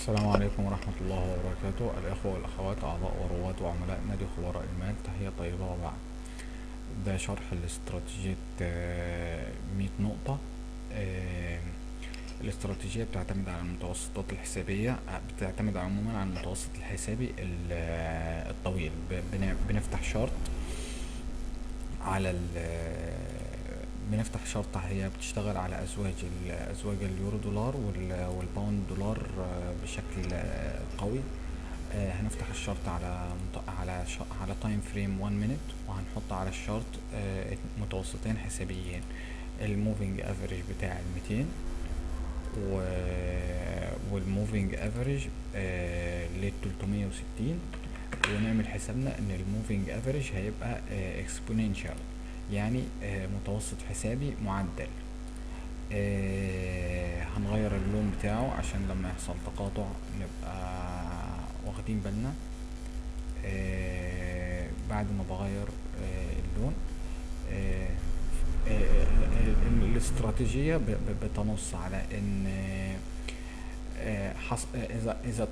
السلام عليكم ورحمة الله وبركاته. الإخوة والأخوات أعضاء ورواد وعملاء نادي خبراء المال، تحية طيبة وبعد. ده شرح لاستراتيجية 100 نقطة. آه، الاستراتيجية بتعتمد على المتوسطات الحسابية، بتعتمد عموما على المتوسط الحسابي الطويل. بنفتح شارت على بنفتح شرطة هي بتشتغل على أزواج اليورو دولار والباوند دولار بشكل قوي. هنفتح الشرط على تايم فريم 1 مينت، وهنحط على الشرط متوسطين حسابيين: الموفينج افريج بتاع 200 والموفينج افريج لل 360. ونعمل حسابنا ان الموفينج افريج هيبقى اكسبوننشال، يعني متوسط حسابي معدل. هنغير اللون بتاعه عشان لما يحصل تقاطع نبقى واخدين بالنا. بعد ما بغير اللون، الاستراتيجية بتنص على ان اذا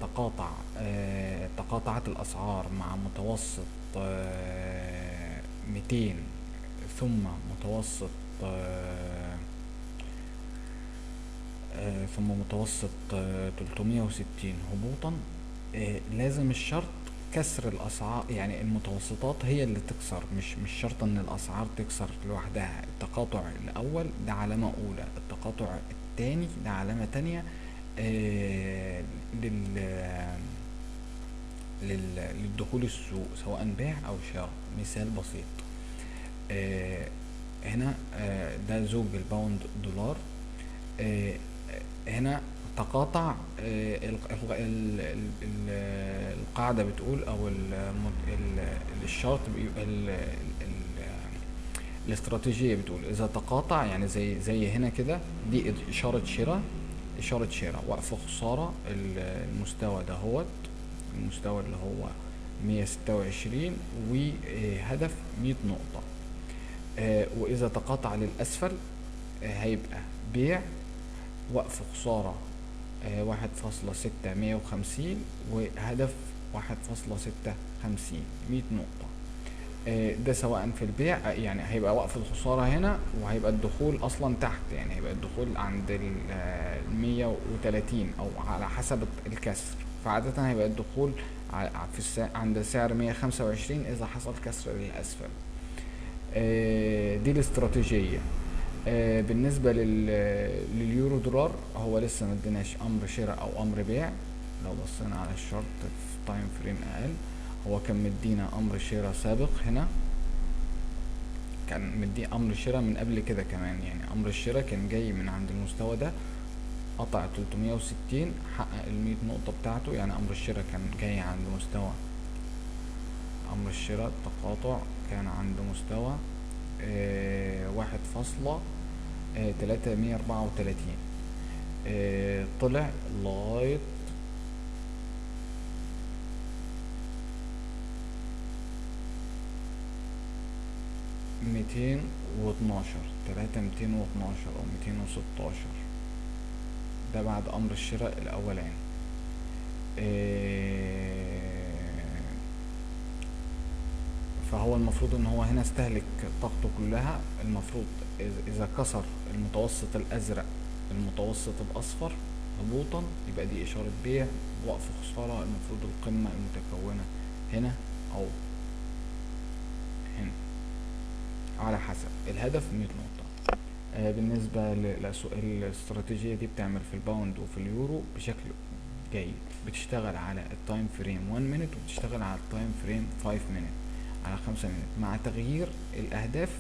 تقاطعت الاسعار مع متوسط 200 ثم متوسط ثم متوسط 360 هبوطا، لازم الشرط كسر الاسعار، يعني المتوسطات هي اللي تكسر، مش شرط ان الاسعار تكسر لوحدها. التقاطع الاول ده علامة اولى، التقاطع الثاني ده علامة تانية للدخول السوق، سواء بيع او شراء. مثال بسيط، هنا ده زوج الباوند دولار. هنا تقاطع. القاعدة بتقول او الشرط الاستراتيجية بتقول اذا تقاطع، يعني زي هنا كده، دي اشارة شراء، وقف خسارة. المستوى ده هو المستوى اللي هو 126 وهدف 100 نقطة. واذا تقاطع للاسفل هيبقى بيع، وقف خسارة 1.650 وهدف 1.56 100 نقطة. ده سواء في البيع، يعني هيبقى وقف الخسارة هنا، وهيبقى الدخول اصلا تحت، يعني هيبقى الدخول عند 130 او على حسب الكسر. فعادة هيبقى الدخول عند سعر 125 اذا حصل كسر للاسفل. دي الاستراتيجية. بالنسبة لليورو دولار، هو لسه ما اديناش امر شراء او امر بيع. لو بصينا على الشرط في تايم فريم اقل، هو كان مدينا امر شراء سابق. هنا كان مدي امر شراء من قبل كده كمان، يعني امر الشراء كان جاي من عند المستوى ده، قطع 360، حقق ال100 نقطة بتاعته. يعني امر الشراء كان جاي عند مستوى، امر الشراء التقاطع كان عند مستوى 1.334. طلع لغاية 212، 212 او 216. ده بعد امر الشراء الاولاني. فهو المفروض ان هو هنا استهلك طاقته كلها. المفروض اذا كسر المتوسط الازرق المتوسط الاصفر هبوطا، يبقى دي اشارة بيع، وقف خسارة. المفروض القمة المتكونة هنا او هنا، على حسب الهدف 100 نقطة. بالنسبة للاستراتيجية دي بتعمل في الباوند وفي اليورو بشكل جيد. بتشتغل على التايم فريم 1 مينت، وبتشتغل على التايم فريم 5 مينت، على 5 مينت، مع تغيير الاهداف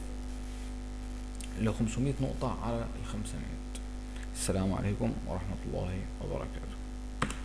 ل 500 نقطة على ال5 مينت. السلام عليكم ورحمة الله وبركاته.